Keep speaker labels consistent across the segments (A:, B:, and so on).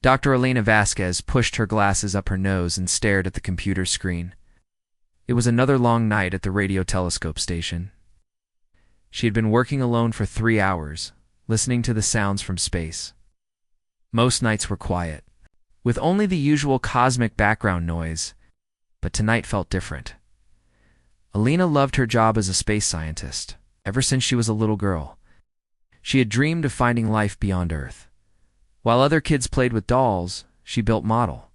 A: Dr. Elena Vasquez pushed her glasses up her nose and stared at the computer screen. It was another long night at the radio telescope station. She had been working alone for 3 hours, listening to the sounds from space. Most nights were quiet, with only the usual cosmic background noise, but tonight felt different. Elena loved her job as a space scientist, ever since she was a little girl. She had dreamed of finding life beyond Earth. While other kids played with dolls, she built model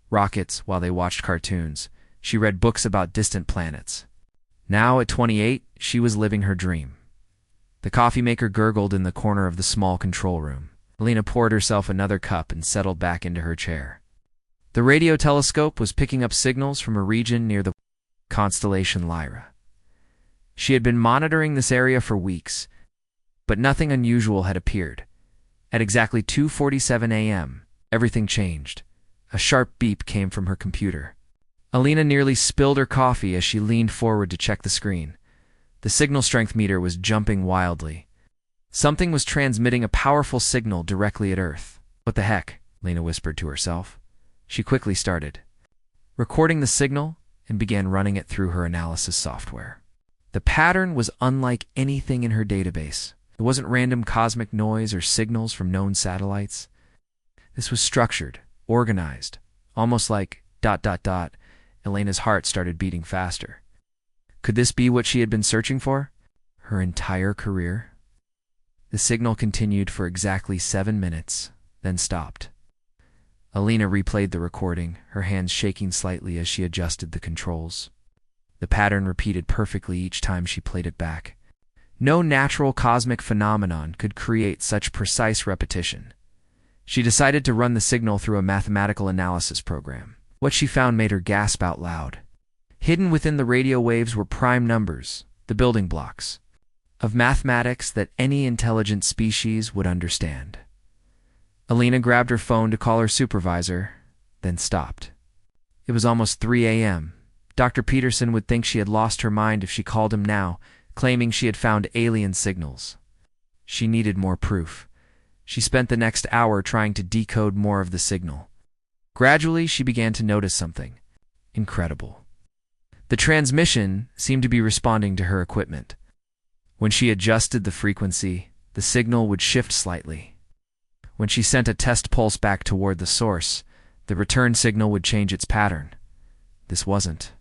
A: rockets while they watched cartoons. She read books about distant planets. Now, at 28, she was living her dream. The coffee maker gurgled in the corner of the small control room. Elena poured herself another cup and settled back into her chair. The radio telescope was picking up signals from a region near the constellation Lyra. She had been monitoring this area for weeks, but nothing unusual had appeared. At exactly 2:47 a.m., everything changed. A sharp beep came from her computer. Elena nearly spilled her coffee as she leaned forward to check the screen. The signal strength meter was jumping wildly. Something was transmitting a powerful signal directly at Earth. What the heck? Elena whispered to herself. She quickly started recording the signal and began running it through her analysis software. The pattern was unlike anything in her database. It wasn't random cosmic noise or signals from known satellites. This was structured, organized, almost like ... Elena's heart started beating faster. Could this be what she had been searching for? Her entire career? The signal continued for exactly 7 minutes, then stopped. Elena replayed the recording, her hands shaking slightly as she adjusted the controls. The pattern repeated perfectly each time she played it back. No natural cosmic phenomenon could create such precise repetition. She decided to run the signal through a mathematical analysis program. What she found made her gasp out loud. Hidden within the radio waves were prime numbers, the building blocks of mathematics that any intelligent species would understand. Elena grabbed her phone to call her supervisor, then stopped. It was almost 3 a.m. Dr. Peterson would think she had lost her mind if she called him now, claiming she had found alien signals. She needed more proof. She spent the next hour trying to decode more of the signal. Gradually, she began to notice something incredible. The transmission seemed to be responding to her equipment. When she adjusted the frequency, the signal would shift slightly. When she sent a test pulse back toward the source, the return signal would change its pattern. This wasn't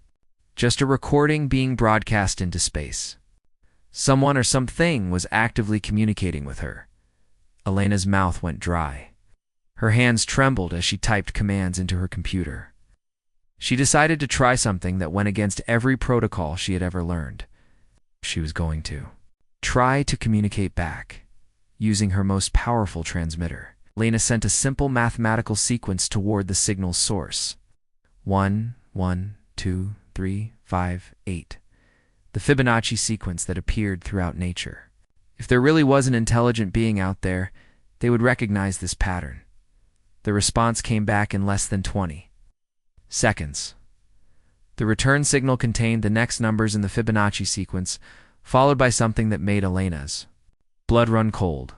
A: just a recording being broadcast into space. Someone or something was actively communicating with her. Elena's mouth went dry. Her hands trembled as she typed commands into her computer. She decided to try something that went against every protocol she had ever learned. She was going to try to communicate back, using her most powerful transmitter. Elena sent a simple mathematical sequence toward the signal's source. 1, 1, 2, 3, 5, 8. The Fibonacci sequence that appeared throughout nature. If there really was an intelligent being out there, they would recognize this pattern. The response came back in less than 20 seconds. The return signal contained the next numbers in the Fibonacci sequence, followed by something that made Elena's blood run cold.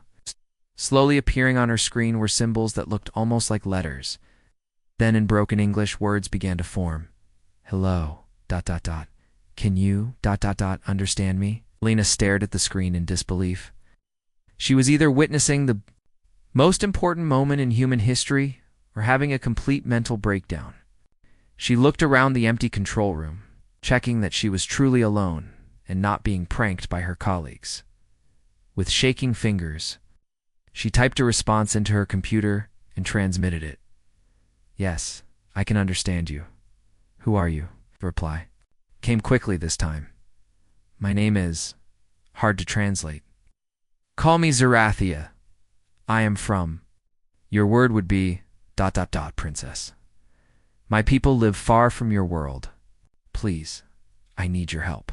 A: Slowly appearing on her screen were symbols that looked almost like letters. Then in broken English, words began to form. Hello, ... Can you ... understand me? Elena stared at the screen in disbelief. She was either witnessing the most important moment in human history or having a complete mental breakdown. She looked around the empty control room, checking that she was truly alone and not being pranked by her colleagues. With shaking fingers, she typed a response into her computer and transmitted it. Yes, I can understand you. Who are you? The reply came quickly this time. My name is... hard to translate. Call me Zerathia. I am from... Your word would be... princess. My people live far from your world. Please, I need your help.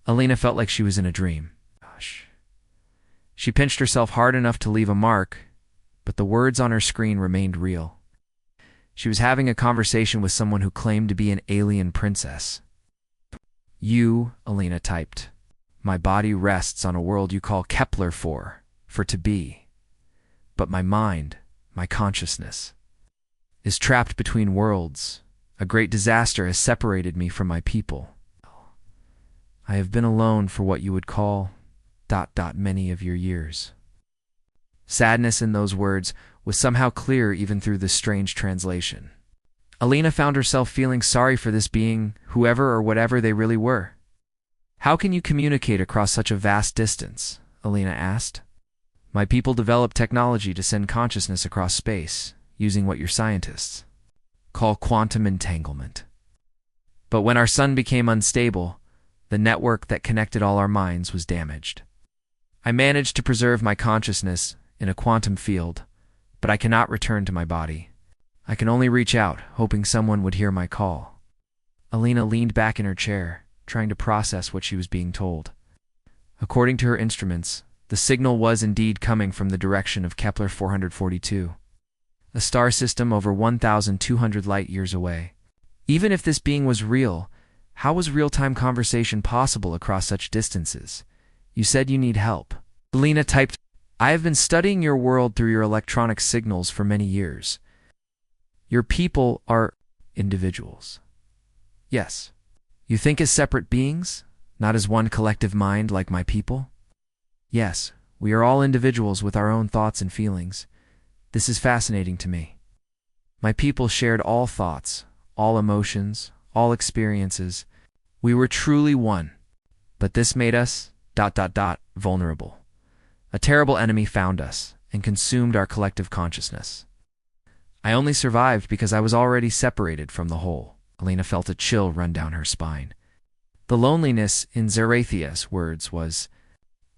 A: Elena felt like she was in a dream. Gosh. She pinched herself hard enough to leave a mark, but the words on her screen remained real. She was having a conversation with someone who claimed to be an alien princess. You, Elena typed. My body rests on a world you call Kepler for to be. But my mind, my consciousness, is trapped between worlds. A great disaster has separated me from my people. I have been alone for what you would call ... many of your years. Sadness in those words was somehow clear even through this strange translation. Alina found herself feeling sorry for this being, whoever or whatever they really were. How can you communicate across such a vast distance? Alina asked. My people developed technology to send consciousness across space, using what your scientists call quantum entanglement. But when our sun became unstable, the network that connected all our minds was damaged. I managed to preserve my consciousness in a quantum field, but I cannot return to my body. I can only reach out, hoping someone would hear my call. Alina leaned back in her chair, trying to process what she was being told. According to her instruments, the signal was indeed coming from the direction of Kepler 442, a star system over 1,200 light-years away. Even if this being was real, how was real-time conversation possible across such distances? You said you need help. Alina typed, I have been studying your world through your electronic signals for many years. Your people are individuals. Yes. You think as separate beings, not as one collective mind like my people? Yes, we are all individuals with our own thoughts and feelings. This is fascinating to me. My people shared all thoughts, all emotions, all experiences. We were truly one. But this made us ... vulnerable. A terrible enemy found us and consumed our collective consciousness. I only survived because I was already separated from the whole. Alina felt a chill run down her spine. The loneliness in Zarathia's words was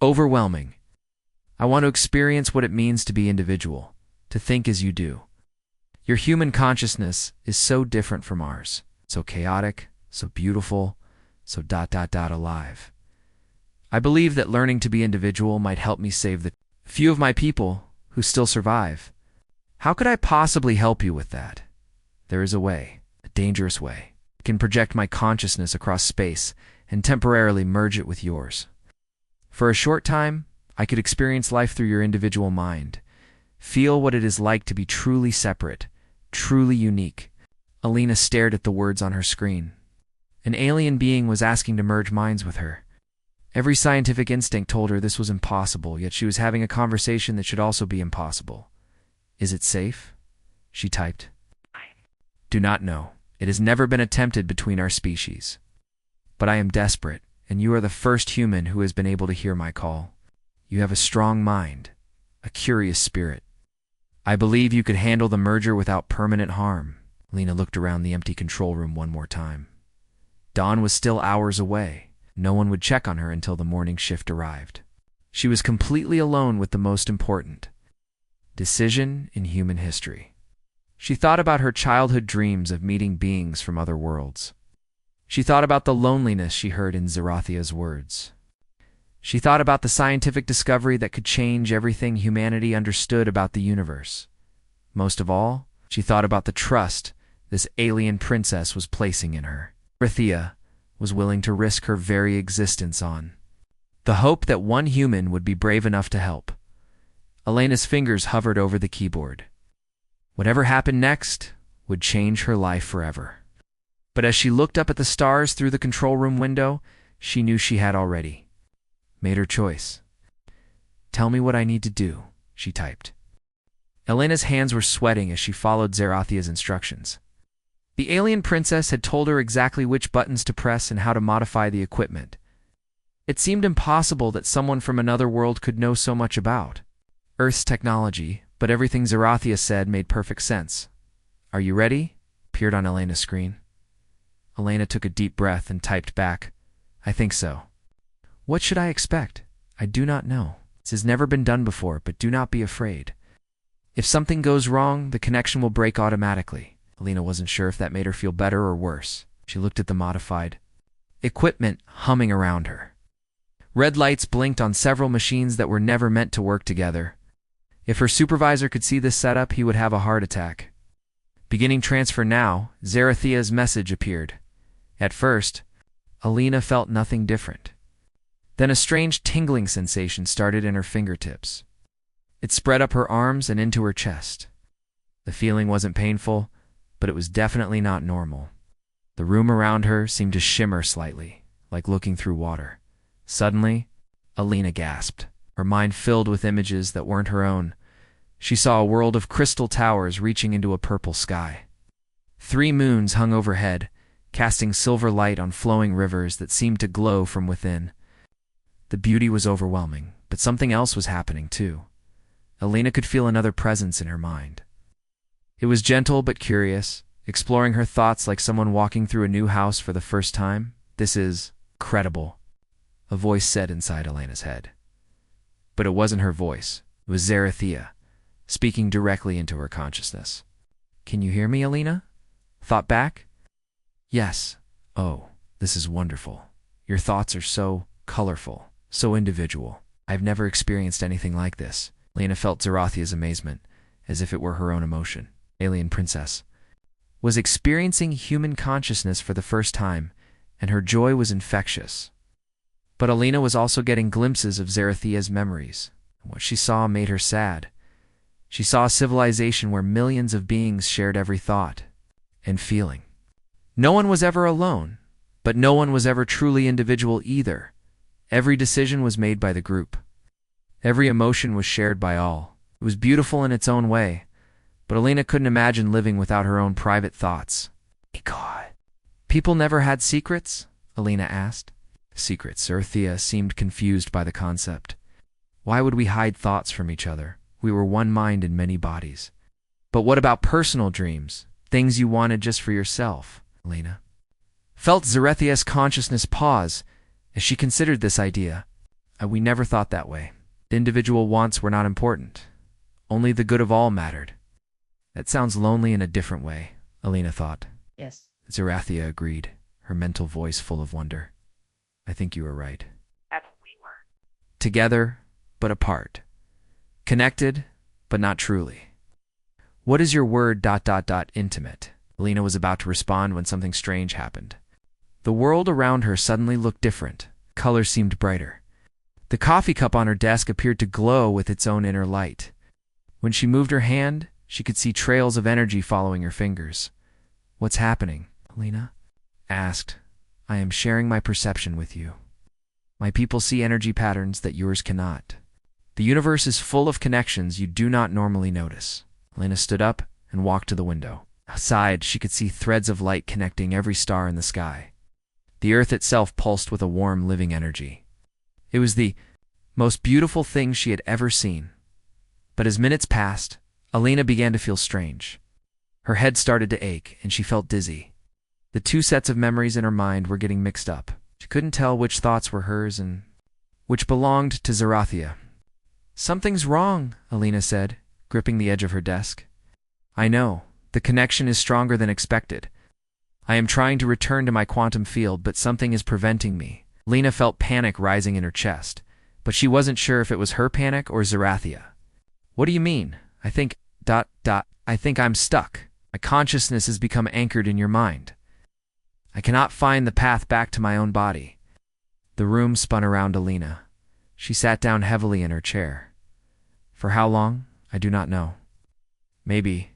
A: overwhelming. I want to experience what it means to be individual, to think as you do. Your human consciousness is so different from ours, so chaotic, so beautiful, so ... alive. I believe that learning to be individual might help me save the few of my people who still survive. How could I possibly help you with that? There is a way, a dangerous way. I can project my consciousness across space and temporarily merge it with yours. For a short time, I could experience life through your individual mind, feel what it is like to be truly separate, truly unique. Alina stared at the words on her screen. An alien being was asking to merge minds with her. Every scientific instinct told her this was impossible, yet she was having a conversation that should also be impossible. Is it safe? She typed. Do not know. It has never been attempted between our species. But I am desperate, and you are the first human who has been able to hear my call. You have a strong mind, a curious spirit. I believe you could handle the merger without permanent harm. Lena looked around the empty control room one more time. Dawn was still hours away. No one would check on her until the morning shift arrived. She was completely alone with the most important decision in human history. She thought about her childhood dreams of meeting beings from other worlds. She thought about the loneliness she heard in Zarathia's words. She thought about the scientific discovery that could change everything humanity understood about the universe. Most of all, she thought about the trust this alien princess was placing in her. Zarathia was willing to risk her very existence on the hope that one human would be brave enough to help. Elena's fingers hovered over the keyboard. Whatever happened next would change her life forever. But as she looked up at the stars through the control room window, she knew she had already made her choice. Tell me what I need to do, she typed. Elena's hands were sweating as she followed Zarathia's instructions. The alien princess had told her exactly which buttons to press and how to modify the equipment. It seemed impossible that someone from another world could know so much about Earth's technology, but everything Zarathia said made perfect sense. Are you ready? Appeared on Elena's screen. Elena took a deep breath and typed back, I think so. What should I expect? I do not know. This has never been done before, but do not be afraid. If something goes wrong, the connection will break automatically. Elena wasn't sure if that made her feel better or worse. She looked at the modified equipment humming around her. Red lights blinked on several machines that were never meant to work together. If her supervisor could see this setup, he would have a heart attack. Beginning transfer now, Zarathia's message appeared. At first, Elena felt nothing different. Then a strange tingling sensation started in her fingertips. It spread up her arms and into her chest. The feeling wasn't painful, but it was definitely not normal. The room around her seemed to shimmer slightly, like looking through water. Suddenly, Alina gasped. Her mind filled with images that weren't her own. She saw a world of crystal towers reaching into a purple sky. 3 moons hung overhead, casting silver light on flowing rivers that seemed to glow from within. The beauty was overwhelming, but something else was happening too. Alina could feel another presence in her mind. It was gentle but curious, exploring her thoughts like someone walking through a new house for the first time. "This is credible," a voice said inside Alina's head. But it wasn't her voice. It was Zarathia, speaking directly into her consciousness. "Can you hear me, Alina?" Thought back. "Yes." "Oh, this is wonderful. Your thoughts are so colorful, so individual. I've never experienced anything like this." Alina felt Zarathia's amazement, as if it were her own emotion. Alien princess was experiencing human consciousness for the first time, and her joy was infectious. But Alina was also getting glimpses of Zarathia's memories. What she saw made her sad. She saw a civilization where millions of beings shared every thought and feeling. No one was ever alone, but no one was ever truly individual either. Every decision was made by the group. Every emotion was shared by all. It was beautiful in its own way, but Alina couldn't imagine living without her own private thoughts. God. People never had secrets? Alina asked. Secrets. Zarathia seemed confused by the concept. Why would we hide thoughts from each other? We were one mind in many bodies. But what about personal dreams? Things you wanted just for yourself? Alina felt Zarathia's consciousness pause as she considered this idea. We never thought that way. Individual wants were not important. Only the good of all mattered. That sounds lonely in a different way, Alina thought.
B: Yes.
A: Zarathia agreed, her mental voice full of wonder. I think you were right.
B: That we were.
A: Together, but apart. Connected, but not truly. What is your word ... intimate? Alina was about to respond when something strange happened. The world around her suddenly looked different. Colors seemed brighter. The coffee cup on her desk appeared to glow with its own inner light. When she moved her hand, she could see trails of energy following her fingers. What's happening? Alina asked. I am sharing my perception with you. My people see energy patterns that yours cannot. The universe is full of connections you do not normally notice. Alina stood up and walked to the window. Outside, she could see threads of light connecting every star in the sky. The earth itself pulsed with a warm, living energy. It was the most beautiful thing she had ever seen. But as minutes passed, Alina began to feel strange. Her head started to ache, and she felt dizzy. The two sets of memories in her mind were getting mixed up. She couldn't tell which thoughts were hers and which belonged to Zarathia. Something's wrong, Alina said, gripping the edge of her desk. I know. The connection is stronger than expected. I am trying to return to my quantum field, but something is preventing me. Alina felt panic rising in her chest, but she wasn't sure if it was her panic or Zarathia. What do you mean? I think I'm stuck. My consciousness has become anchored in your mind. I cannot find the path back to my own body. The room spun around Alina. She sat down heavily in her chair. For how long? I do not know. Maybe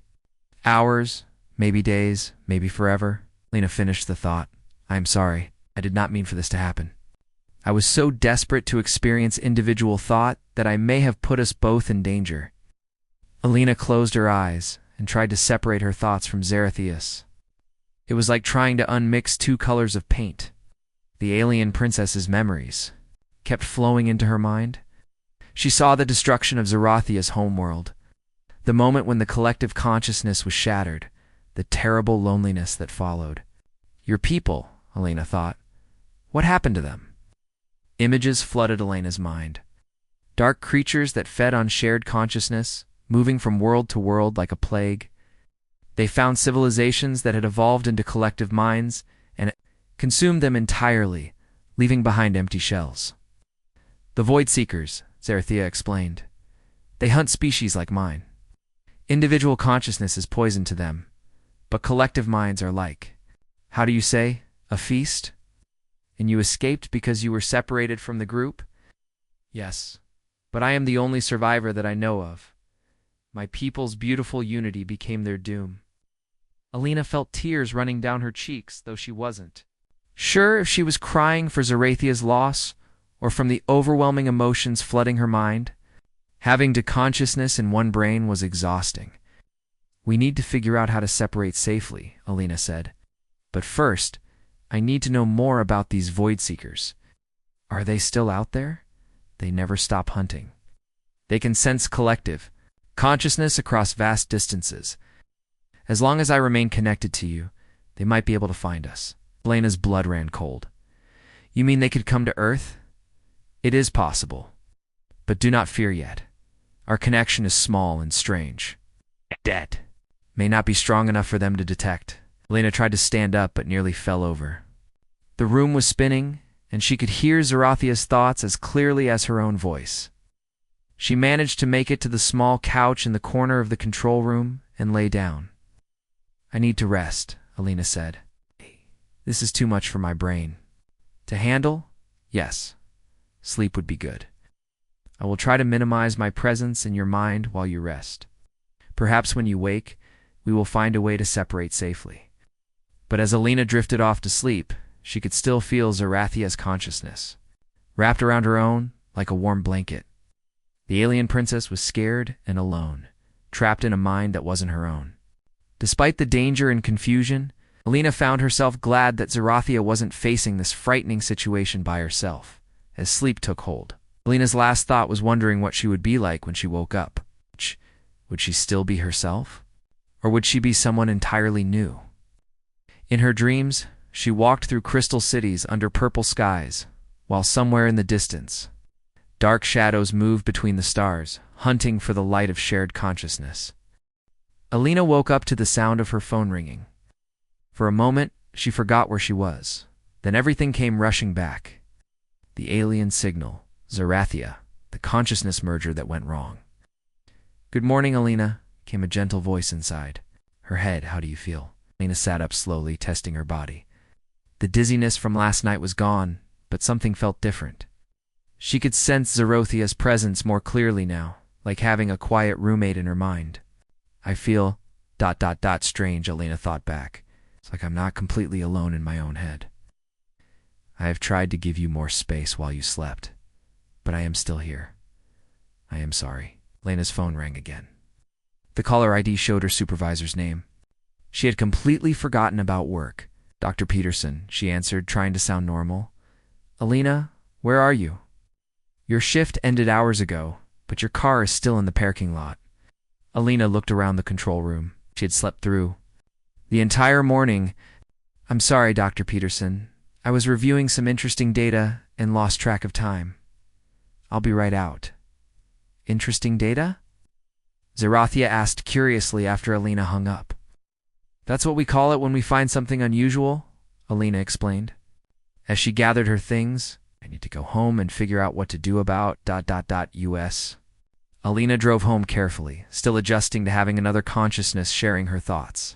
A: hours, maybe days, maybe forever. Alina finished the thought. I am sorry. I did not mean for this to happen. I was so desperate to experience individual thought that I may have put us both in danger. Alina closed her eyes and tried to separate her thoughts from Zarathia's. It was like trying to unmix two colors of paint. The alien princess's memories kept flowing into her mind. She saw the destruction of Zarathia's homeworld, the moment when the collective consciousness was shattered, the terrible loneliness that followed. Your people, Alina thought. What happened to them? Images flooded Alina's mind. Dark creatures that fed on shared consciousness, moving from world to world like a plague. They found civilizations that had evolved into collective minds and consumed them entirely, leaving behind empty shells. The Void Seekers, Zarathia explained. They hunt species like mine. Individual consciousness is poison to them, but collective minds are like, how do you say, a feast? And you escaped because you were separated from the group? Yes, but I am the only survivor that I know of. My people's beautiful unity became their doom. Alina felt tears running down her cheeks, though she wasn't sure if she was crying for Zarathia's loss or from the overwhelming emotions flooding her mind. Having two consciousness in one brain was exhausting. We need to figure out how to separate safely, Alina said. But first, I need to know more about these void seekers. Are they still out there? They never stop hunting. They can sense collective consciousness across vast distances. As long as I remain connected to you, they might be able to find us. Elena's blood ran cold. You mean they could come to Earth? It is possible. But do not fear yet. Our connection is small and strange. Dead. May not be strong enough for them to detect. Elena tried to stand up but nearly fell over. The room was spinning, and she could hear Zarathia's thoughts as clearly as her own voice. She managed to make it to the small couch in the corner of the control room and lay down. I need to rest, Alina said. This is too much for my brain. To handle? Yes. Sleep would be good. I will try to minimize my presence in your mind while you rest. Perhaps when you wake, we will find a way to separate safely. But as Alina drifted off to sleep, she could still feel Zarathia's consciousness, wrapped around her own like a warm blanket. The alien princess was scared and alone, trapped in a mind that wasn't her own. Despite the danger and confusion, Alina found herself glad that Zarathia wasn't facing this frightening situation by herself, as sleep took hold. Alina's last thought was wondering what she would be like when she woke up. Would she still be herself? Or would she be someone entirely new? In her dreams, she walked through crystal cities under purple skies, while somewhere in the distance, dark shadows moved between the stars, hunting for the light of shared consciousness. Alina woke up to the sound of her phone ringing. For a moment, she forgot where she was. Then everything came rushing back. The alien signal, Zarathia, the consciousness merger that went wrong. Good morning, Alina, came a gentle voice inside. Her head, how do you feel? Alina sat up slowly, testing her body. The dizziness from last night was gone, but something felt different. She could sense Zarathia's presence more clearly now, like having a quiet roommate in her mind. I feel... strange, Alina thought back. It's like I'm not completely alone in my own head. I have tried to give you more space while you slept, but I am still here. I am sorry. Lena's phone rang again. The caller ID showed her supervisor's name. She had completely forgotten about work. Dr. Peterson, she answered, trying to sound normal. Alina, where are you? Your shift ended hours ago, but your car is still in the parking lot. Alina looked around the control room. She had slept through the entire morning. I'm sorry, Dr. Peterson. I was reviewing some interesting data and lost track of time. I'll be right out. Interesting data? Zarathia asked curiously after Alina hung up. That's what we call it when we find something unusual, Alina explained. As she gathered her things, I need to go home and figure out what to do about ... US. Alina drove home carefully, still adjusting to having another consciousness sharing her thoughts.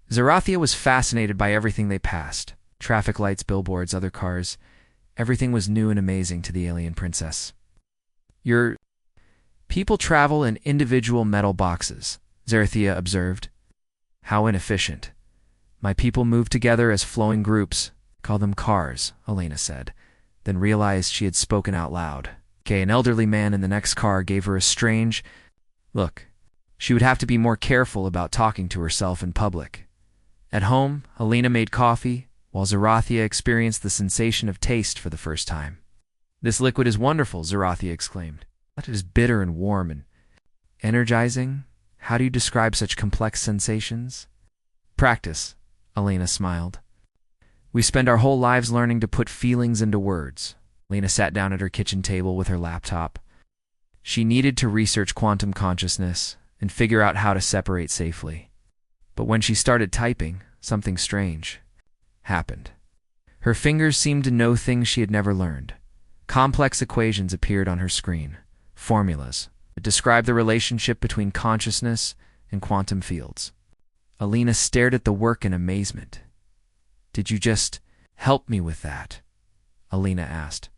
A: Zarathia was fascinated by everything they passed. Traffic lights, billboards, other cars. Everything was new and amazing to the alien princess. Your people travel in individual metal boxes, Zarathia observed. How inefficient. My people move together as flowing groups. Call them cars, Alina said, then realized she had spoken out loud. An elderly man in the next car gave her a strange look. She would have to be more careful about talking to herself in public. At home, Alina made coffee, while Zarathia experienced the sensation of taste for the first time. This liquid is wonderful, Zarathia exclaimed. It is bitter and warm and energizing. How do you describe such complex sensations? Practice, Alina smiled. We spend our whole lives learning to put feelings into words. Alina sat down at her kitchen table with her laptop. She needed to research quantum consciousness and figure out how to separate safely. But when she started typing, something strange happened. Her fingers seemed to know things she had never learned. Complex equations appeared on her screen, formulas that described the relationship between consciousness and quantum fields. Alina stared at the work in amazement. Did you just help me with that? Alina asked.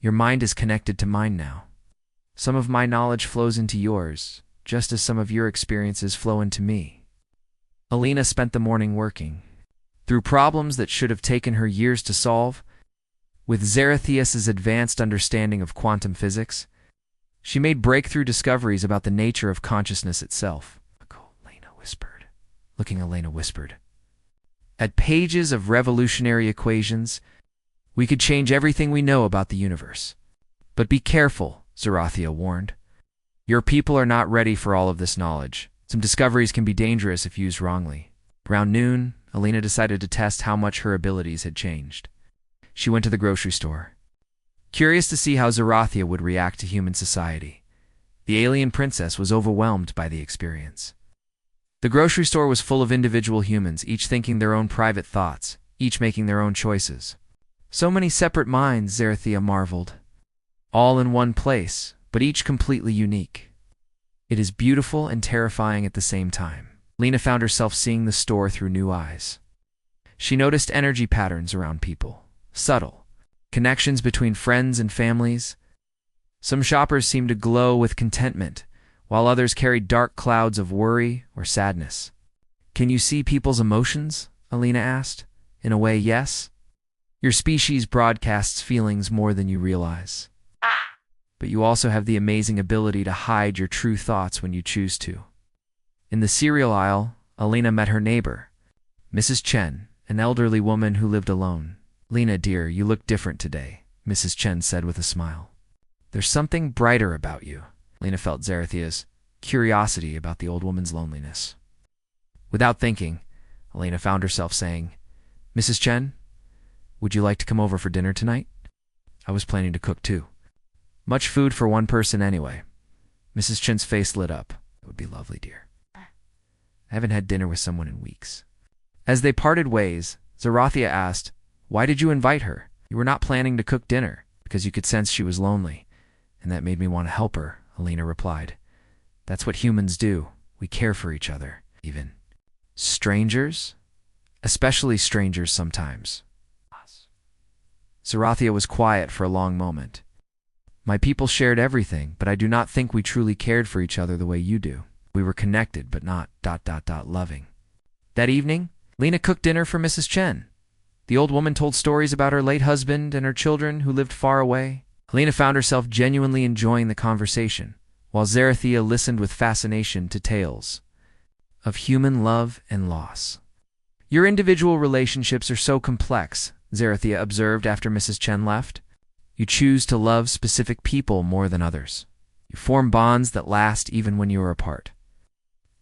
A: Your mind is connected to mine now. Some of my knowledge flows into yours, just as some of your experiences flow into me. Alina spent the morning working through problems that should have taken her years to solve. With Zaratheus's advanced understanding of quantum physics, she made breakthrough discoveries about the nature of consciousness itself. Elena whispered. At pages of revolutionary equations, we could change everything we know about the universe. But be careful, Zarathia warned. Your people are not ready for all of this knowledge. Some discoveries can be dangerous if used wrongly. Around noon, Alina decided to test how much her abilities had changed. She went to the grocery store, curious to see how Zarathia would react to human society. The alien princess was overwhelmed by the experience. The grocery store was full of individual humans, each thinking their own private thoughts, each making their own choices. So many separate minds, Zarathia marveled. All in one place, but each completely unique. It is beautiful and terrifying at the same time. Lena found herself seeing the store through new eyes. She noticed energy patterns around people, subtle connections between friends and families. Some shoppers seemed to glow with contentment, while others carried dark clouds of worry or sadness. Can you see people's emotions? Alina asked. In a way, yes. Your species broadcasts feelings more than you realize. But you also have the amazing ability to hide your true thoughts when you choose to. In the cereal aisle, Alina met her neighbor, Mrs. Chen, an elderly woman who lived alone. Lena, dear, you look different today, Mrs. Chen said with a smile. There's something brighter about you. Lena felt Zarathia's curiosity about the old woman's loneliness. Without thinking, Alina found herself saying, Mrs. Chen, would you like to come over for dinner tonight? I was planning to cook too. Much food for one person anyway. Mrs. Chen's face lit up. It would be lovely, dear. I haven't had dinner with someone in weeks. As they parted ways, Zarathia asked, why did you invite her? You were not planning to cook dinner, because you could sense she was lonely, and that made me want to help her, Alina replied. That's what humans do. We care for each other, even. Strangers? Especially strangers sometimes. Zarathia was quiet for a long moment. My people shared everything, but I do not think we truly cared for each other the way you do. We were connected, but not ... loving. That evening, Lena cooked dinner for Mrs. Chen. The old woman told stories about her late husband and her children who lived far away. Lena found herself genuinely enjoying the conversation, while Zarathia listened with fascination to tales of human love and loss. Your individual relationships are so complex, Zarathia observed after Mrs. Chen left. You choose to love specific people more than others. You form bonds that last even when you are apart.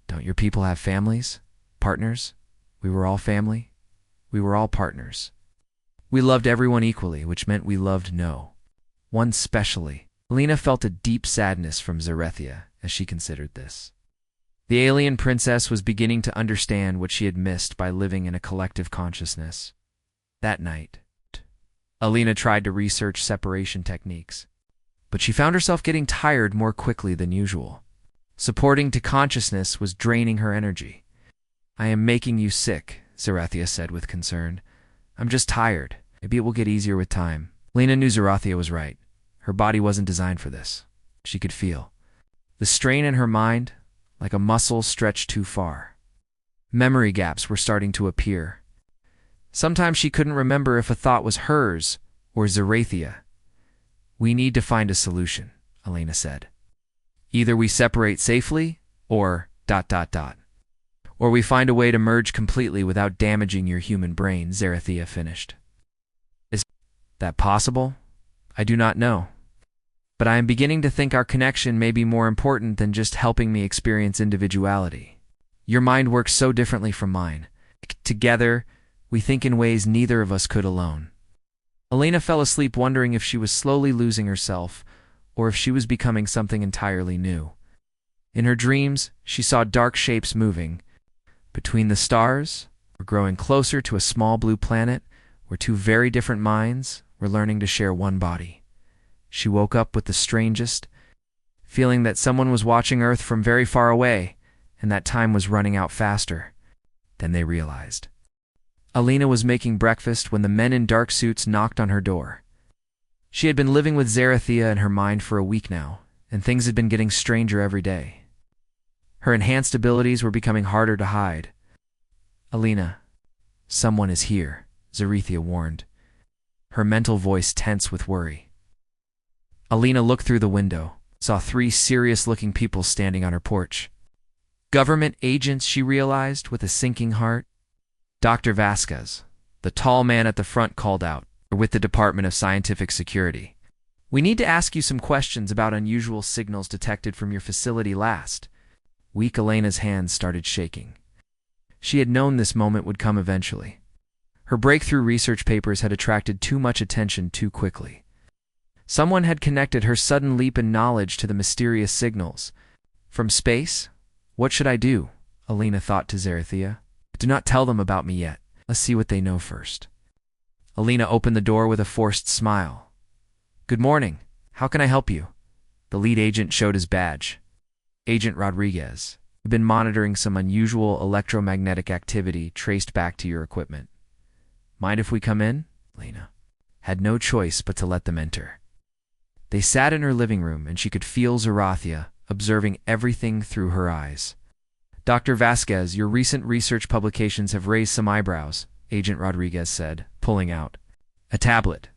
A: Don't your people have families? Partners? We were all family. We were all partners. We loved everyone equally, which meant we loved no one specially. Lena felt a deep sadness from Zarathia as she considered this. The alien princess was beginning to understand what she had missed by living in a collective consciousness. That night, Alina tried to research separation techniques, but she found herself getting tired more quickly than usual. Supporting to consciousness was draining her energy. I am making you sick, Zarathia said with concern. I'm just tired. Maybe it will get easier with time. Lena knew Zarathia was right. Her body wasn't designed for this. She could feel the strain in her mind, like a muscle stretched too far. Memory gaps were starting to appear. Sometimes she couldn't remember if a thought was hers or Zarathia. We need to find a solution, Alina said. Either we separate safely or ... or we find a way to merge completely without damaging your human brain, Zarathia finished. Is that possible? I do not know. But I am beginning to think our connection may be more important than just helping me experience individuality. Your mind works so differently from mine. Together, we think in ways neither of us could alone. Alina fell asleep wondering if she was slowly losing herself or if she was becoming something entirely new. In her dreams, she saw dark shapes moving between the stars or growing closer to a small blue planet where two very different minds were learning to share one body. She woke up with the strangest feeling that someone was watching Earth from very far away and that time was running out faster than they realized. Alina was making breakfast when the men in dark suits knocked on her door. She had been living with Zarathia in her mind for a week now, and things had been getting stranger every day. Her enhanced abilities were becoming harder to hide. "Alina, someone is here," Zarethia warned, her mental voice tense with worry. Alina looked through the window, saw 3 serious-looking people standing on her porch. Government agents, she realized, with a sinking heart. Dr. Vasquez, the tall man at the front, called out, with the Department of Scientific Security. "We need to ask you some questions about unusual signals detected from your facility last." Weak Elena's hands started shaking. She had known this moment would come eventually. Her breakthrough research papers had attracted too much attention too quickly. Someone had connected her sudden leap in knowledge to the mysterious signals. From space? What should I do? Alina thought to Zarethia. Do not tell them about me yet. Let's see what they know first. Alina opened the door with a forced smile. Good morning. How can I help you? The lead agent showed his badge. Agent Rodriguez. We've been monitoring some unusual electromagnetic activity traced back to your equipment. Mind if we come in? Alina had no choice but to let them enter. They sat in her living room, and she could feel Zarethia observing everything through her eyes. Dr. Vasquez, your recent research publications have raised some eyebrows, Agent Rodriguez said, pulling out a tablet.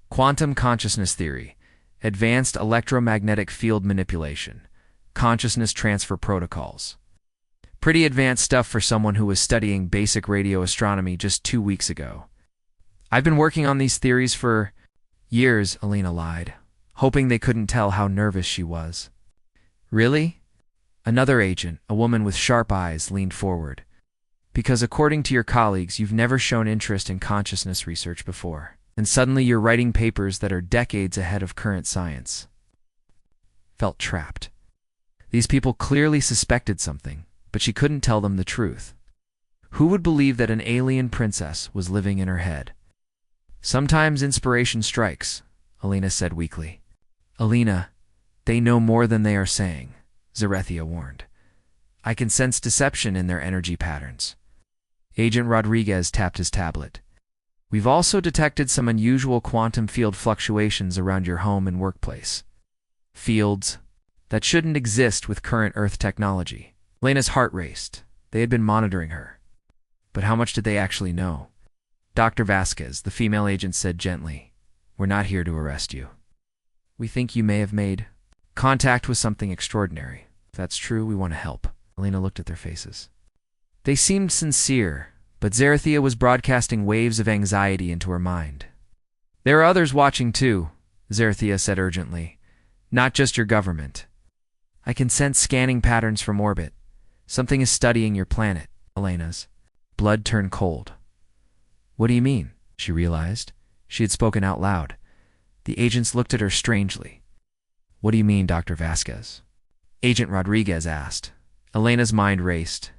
A: Quantum consciousness theory, advanced electromagnetic field manipulation, consciousness transfer protocols. Pretty advanced stuff for someone who was studying basic radio astronomy just 2 weeks ago. I've been working on these theories for years, Alina lied, hoping they couldn't tell how nervous she was. Really? Another agent, a woman with sharp eyes, leaned forward. Because according to your colleagues, you've never shown interest in consciousness research before, and suddenly you're writing papers that are decades ahead of current science. Felt trapped. These people clearly suspected something, but she couldn't tell them the truth. Who would believe that an alien princess was living in her head? Sometimes inspiration strikes, Alina said weakly. Alina, they know more than they are saying, Zarethia warned. I can sense deception in their energy patterns. Agent Rodriguez tapped his tablet. We've also detected some unusual quantum field fluctuations around your home and workplace. Fields that shouldn't exist with current Earth technology. Lena's heart raced. They had been monitoring her. But how much did they actually know? Dr. Vasquez, the female agent, said gently, We're not here to arrest you. We think you may have made contact with something extraordinary. If that's true, we want to help. Alina looked at their faces. They seemed sincere, but Zarethia was broadcasting waves of anxiety into her mind. There are others watching too, Zarethia said urgently. Not just your government. I can sense scanning patterns from orbit. Something is studying your planet, Elena's. Blood turned cold. What do you mean? She realized. She had spoken out loud. The agents looked at her strangely. What do you mean, Dr. Vasquez? Agent Rodriguez asked. Elena's mind raced.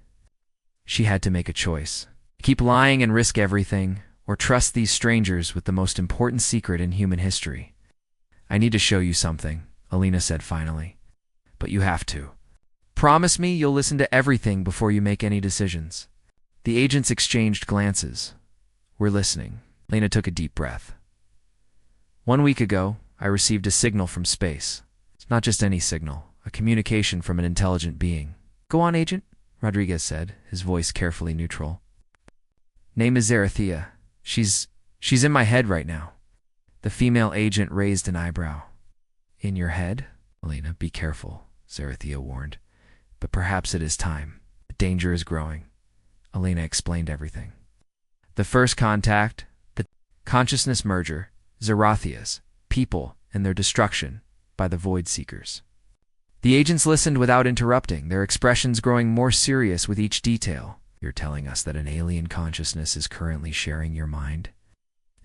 A: She had to make a choice. Keep lying and risk everything, or trust these strangers with the most important secret in human history. I need to show you something, Alina said finally. But you have to. Promise me you'll listen to everything before you make any decisions. The agents exchanged glances. We're listening. Alina took a deep breath. 1 week ago, I received a signal from space. It's not just any signal, a communication from an intelligent being. Go on, Agent, Rodriguez said, his voice carefully neutral. Name is Zarethia. She's in my head right now. The female agent raised an eyebrow. In your head? Alina, be careful, Zarethia warned. But perhaps it is time. The danger is growing. Alina explained everything. The first contact, the consciousness merger, Zarathia's, people, and their destruction by the Void Seekers. The agents listened without interrupting, their expressions growing more serious with each detail. You're telling us that an alien consciousness is currently sharing your mind?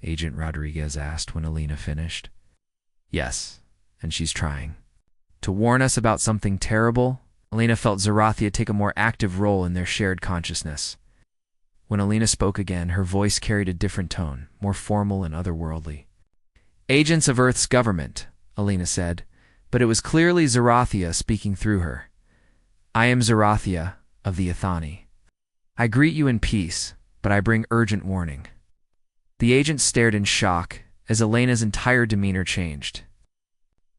A: Agent Rodriguez asked when Alina finished. Yes, and she's trying. To warn us about something terrible, Alina felt Zarethia take a more active role in their shared consciousness. When Alina spoke again, her voice carried a different tone, more formal and otherworldly. Agents of Earth's government, Alina said, but it was clearly Zarethia speaking through her. I am Zarethia of the Ithani. I greet you in peace, but I bring urgent warning. The agent stared in shock as Elena's entire demeanor changed.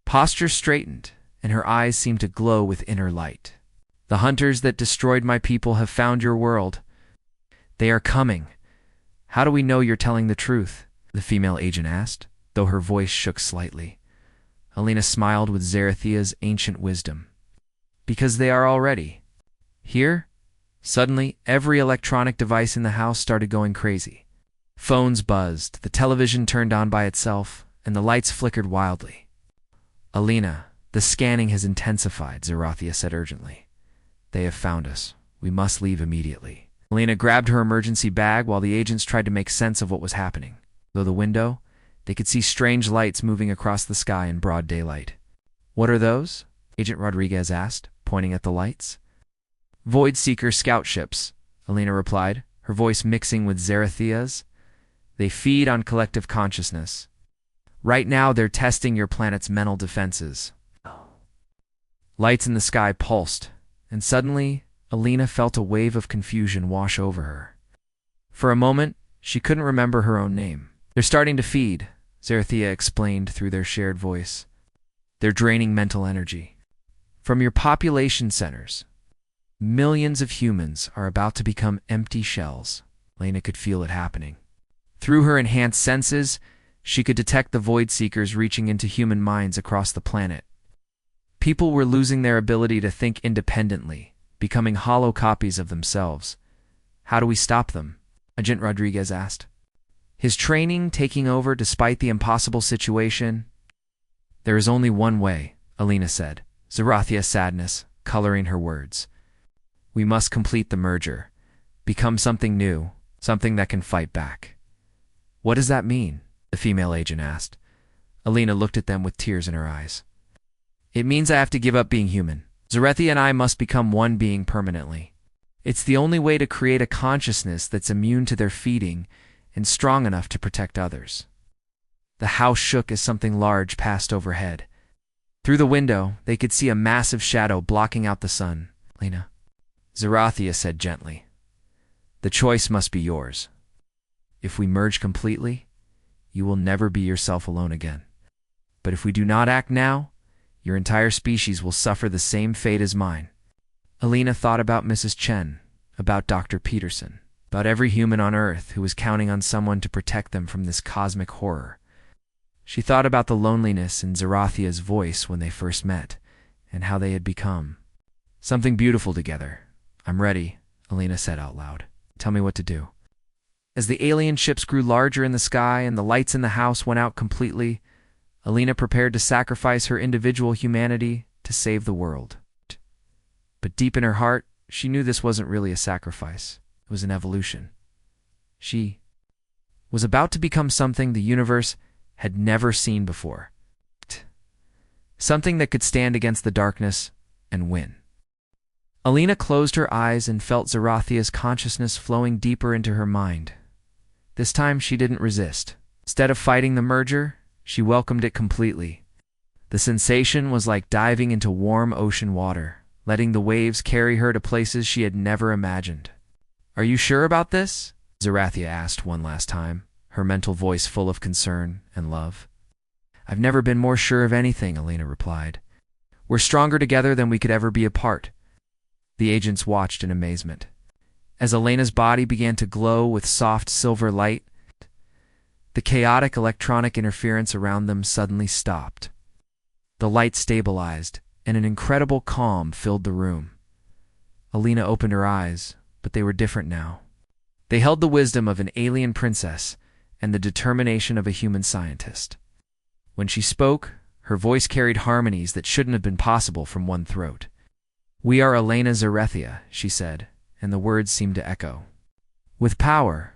A: Posture straightened, and her eyes seemed to glow with inner light. The hunters that destroyed my people have found your world. They are coming. How do we know you're telling the truth? The female agent asked, though her voice shook slightly. Alina smiled with Zarathia's ancient wisdom. Because they are already. Here? Suddenly, every electronic device in the house started going crazy. Phones buzzed, the television turned on by itself, and the lights flickered wildly. Alina, the scanning has intensified, Zarathia said urgently. They have found us. We must leave immediately. Alina grabbed her emergency bag while the agents tried to make sense of what was happening. Through the window, they could see strange lights moving across the sky in broad daylight. What are those? Agent Rodriguez asked, pointing at the lights. Void Seeker scout ships, Alina replied, her voice mixing with Zarathia's. They feed on collective consciousness. Right now they're testing your planet's mental defenses. Lights in the sky pulsed, and suddenly Alina felt a wave of confusion wash over her. For a moment, she couldn't remember her own name. They're starting to feed, Zarathia explained through their shared voice. They're draining mental energy. From your population centers, millions of humans are about to become empty shells. Alina could feel it happening. Through her enhanced senses, she could detect the Void Seekers reaching into human minds across the planet. People were losing their ability to think independently, becoming hollow copies of themselves. How do we stop them? Agent Rodriguez asked. His training taking over despite the impossible situation? There is only one way, Alina said, Zarathia's sadness coloring her words. We must complete the merger, become something new, something that can fight back. What does that mean? The female agent asked. Alina looked at them with tears in her eyes. It means I have to give up being human. Zarathia and I must become one being permanently. It's the only way to create a consciousness that's immune to their feeding and strong enough to protect others. The house shook as something large passed overhead. Through the window, they could see a massive shadow blocking out the sun. Alina, Zarathia said gently, the choice must be yours. If we merge completely, you will never be yourself alone again. But if we do not act now, your entire species will suffer the same fate as mine. Alina thought about Mrs. Chen, about Dr. Peterson, about every human on Earth who was counting on someone to protect them from this cosmic horror. She thought about the loneliness in Zarathia's voice when they first met, and how they had become something beautiful together. I'm ready, Alina said out loud. Tell me what to do. As the alien ships grew larger in the sky and the lights in the house went out completely, Alina prepared to sacrifice her individual humanity to save the world. But deep in her heart, she knew this wasn't really a sacrifice. It was an evolution. She was about to become something the universe had never seen before. Something that could stand against the darkness and win. Alina closed her eyes and felt Zarathia's consciousness flowing deeper into her mind. This time she didn't resist. Instead of fighting the merger, she welcomed it completely. The sensation was like diving into warm ocean water, letting the waves carry her to places she had never imagined. Are you sure about this? Zarathia asked one last time, her mental voice full of concern and love. I've never been more sure of anything, Alina replied. We're stronger together than we could ever be apart. The agents watched in amazement. As Alina's body began to glow with soft silver light, the chaotic electronic interference around them suddenly stopped. The light stabilized, and an incredible calm filled the room. Alina opened her eyes, but they were different now. They held the wisdom of an alien princess and the determination of a human scientist. When she spoke, her voice carried harmonies that shouldn't have been possible from one throat. We are Alina Zarathia, she said, and the words seemed to echo. With power,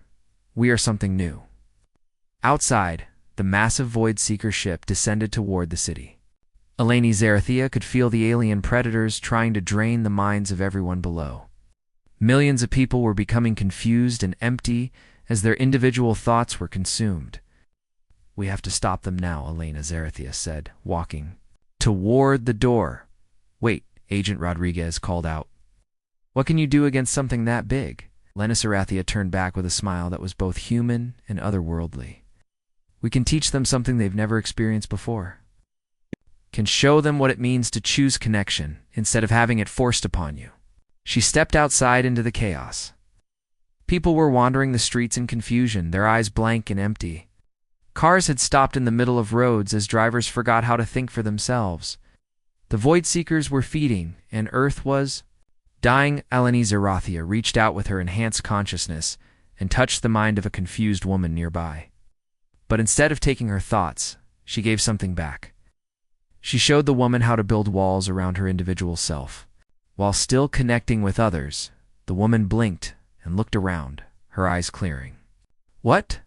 A: we are something new. Outside, the massive Void Seeker ship descended toward the city. Alina Zarathia could feel the alien predators trying to drain the minds of everyone below. Millions of people were becoming confused and empty as their individual thoughts were consumed. We have to stop them now, Alina Zarathia said, walking toward the door. Wait, Agent Rodriguez called out. What can you do against something that big? Alina Zarathia turned back with a smile that was both human and otherworldly. We can teach them something they've never experienced before. Can show them what it means to choose connection instead of having it forced upon you. She stepped outside into the chaos. People were wandering the streets in confusion, their eyes blank and empty. Cars had stopped in the middle of roads as drivers forgot how to think for themselves. The Void Seekers were feeding, and Earth was dying. Eleni Zerathia reached out with her enhanced consciousness and touched the mind of a confused woman nearby. But instead of taking her thoughts, she gave something back. She showed the woman how to build walls around her individual self. While still connecting with others, the woman blinked and looked around, her eyes clearing. What?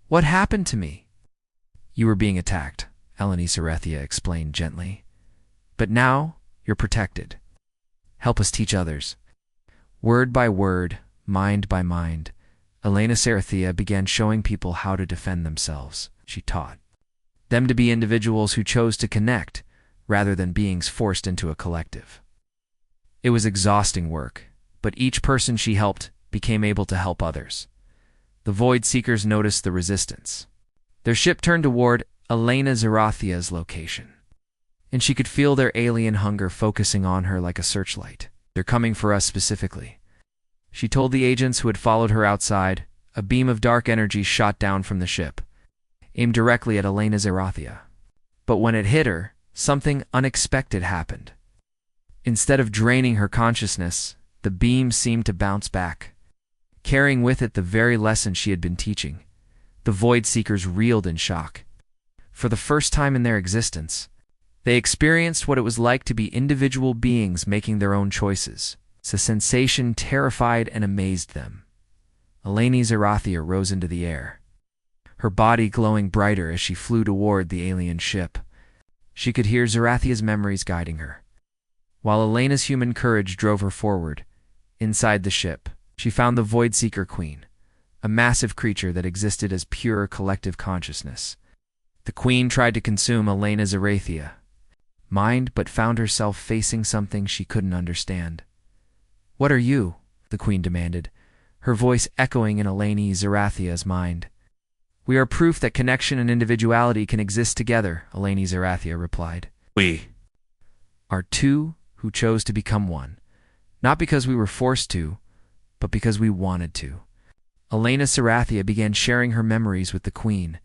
A: What happened to me? You were being attacked, Eleni Zerathia explained gently. But now, you're protected. Help us teach others. Word by word, mind by mind, Eleni Zerathia began showing people how to defend themselves. She taught them to be individuals who chose to connect, rather than beings forced into a collective. It was exhausting work, but each person she helped became able to help others. The Void Seekers noticed the resistance. Their ship turned toward Eleni Zerathia's location, and she could feel their alien hunger focusing on her like a searchlight. They're coming for us specifically, she told the agents who had followed her outside. A beam of dark energy shot down from the ship, aimed directly at Eleni Zerathia. But when it hit her, something unexpected happened. Instead of draining her consciousness, the beam seemed to bounce back, carrying with it the very lesson she had been teaching. The Void Seekers reeled in shock. For the first time in their existence, they experienced what it was like to be individual beings making their own choices. The sensation terrified and amazed them. Eleni Zerathia rose into the air, her body glowing brighter as she flew toward the alien ship. She could hear Zerathia's memories guiding her, while Elena's human courage drove her forward. Inside the ship, she found the Void Seeker Queen, a massive creature that existed as pure collective consciousness. The Queen tried to consume Eleni Zerathia, mind, but found herself facing something she couldn't understand. What are you? The Queen demanded, her voice echoing in Eleni Zerathia's mind. We are proof that connection and individuality can exist together, Eleni Zerathia replied. We are two who chose to become one, not because we were forced to, but because we wanted to. Eleni Zerathia began sharing her memories with the Queen.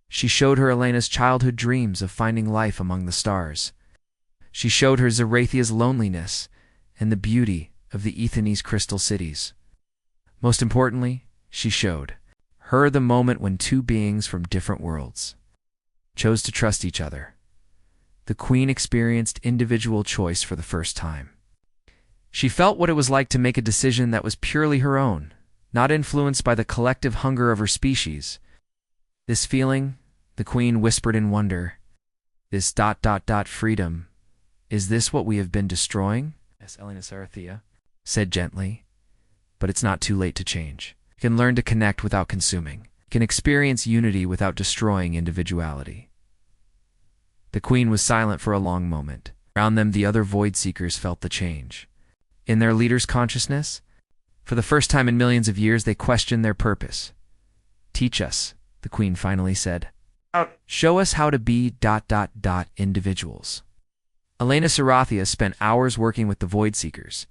A: She showed her Elena's childhood dreams of finding life among the stars. She showed her Zerathia's loneliness and the beauty of the Ethanese crystal cities. Most importantly, she showed her the moment when two beings from different worlds chose to trust each other. The Queen experienced individual choice for the first time. She felt what it was like to make a decision that was purely her own, not influenced by the collective hunger of her species. This feeling, the Queen whispered in wonder, this freedom, is this what we have been destroying? Yes, Eleni Zerathia said gently, but it's not too late to change. You can learn to connect without consuming. You can experience unity without destroying individuality. The Queen was silent for a long moment. Around them, the other Void Seekers felt the change. In their leader's consciousness, for the first time in millions of years, they questioned their purpose. Teach us, the Queen finally said. Show us how to be individuals. Eleni Zerathia spent hours working with the Void Seekers,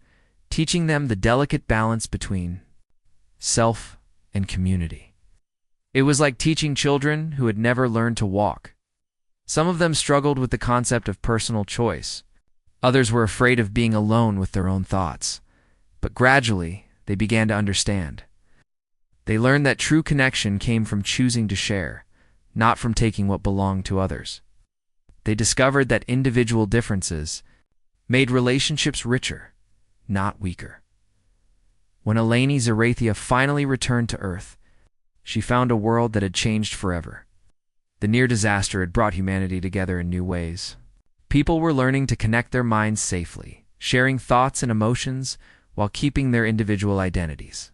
A: teaching them the delicate balance between self and community. It was like teaching children who had never learned to walk. Some of them struggled with the concept of personal choice. Others were afraid of being alone with their own thoughts. But gradually, they began to understand. They learned that true connection came from choosing to share, not from taking what belonged to others. They discovered that individual differences made relationships richer, not weaker. When Eleni Zerathia finally returned to Earth, she found a world that had changed forever. The near disaster had brought humanity together in new ways. People were learning to connect their minds safely, sharing thoughts and emotions while keeping their individual identities.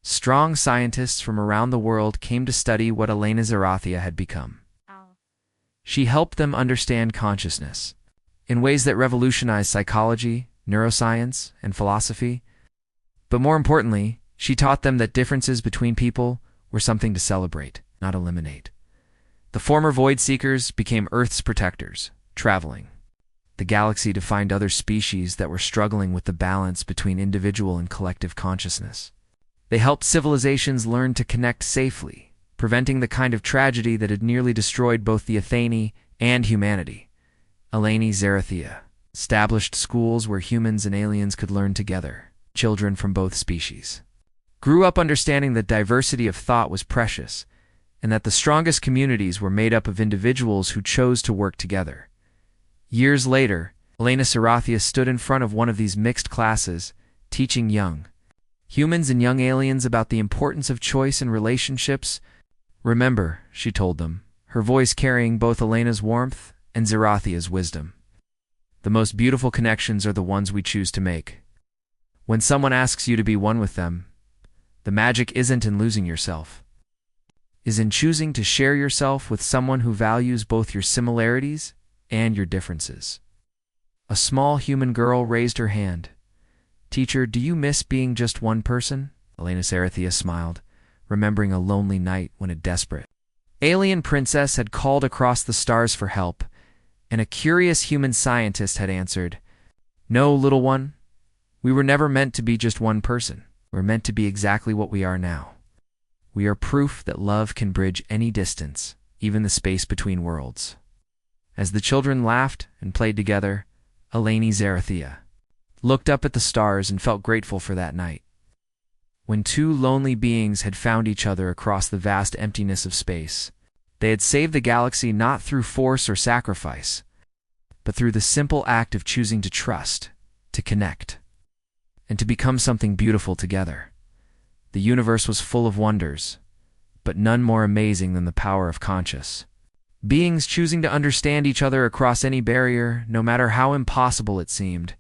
A: Strong scientists from around the world came to study what Eleni Zerathia had become. She helped them understand consciousness in ways that revolutionized psychology, neuroscience, and philosophy. But more importantly, she taught them that differences between people were something to celebrate, not eliminate. The former Void Seekers became Earth's protectors, traveling the galaxy to find other species that were struggling with the balance between individual and collective consciousness. They helped civilizations learn to connect safely, preventing the kind of tragedy that had nearly destroyed both the Atheni and humanity. Eleni Zarathea established schools where humans and aliens could learn together. Children from both species grew up understanding that diversity of thought was precious, and that the strongest communities were made up of individuals who chose to work together. Years later, Eleni Zarathea stood in front of one of these mixed classes, teaching young humans and young aliens about the importance of choice in relationships. "Remember," she told them, her voice carrying both Elena's warmth and Zarathea's wisdom, "the most beautiful connections are the ones we choose to make. When someone asks you to be one with them, the magic isn't in losing yourself, is in choosing to share yourself with someone who values both your similarities and your differences." A small human girl raised her hand. "Teacher, do you miss being just one person?" Eleni Zarathea smiled, remembering a lonely night when a desperate alien princess had called across the stars for help, and a curious human scientist had answered, "No, little one, we were never meant to be just one person. We're meant to be exactly what we are now. We are proof that love can bridge any distance, even the space between worlds." As the children laughed and played together, Eleni Zarathea looked up at the stars and felt grateful for that night, when two lonely beings had found each other across the vast emptiness of space. They had saved the galaxy not through force or sacrifice, but through the simple act of choosing to trust, to connect, and to become something beautiful together. The universe was full of wonders, but none more amazing than the power of conscious beings choosing to understand each other across any barrier, no matter how impossible it seemed.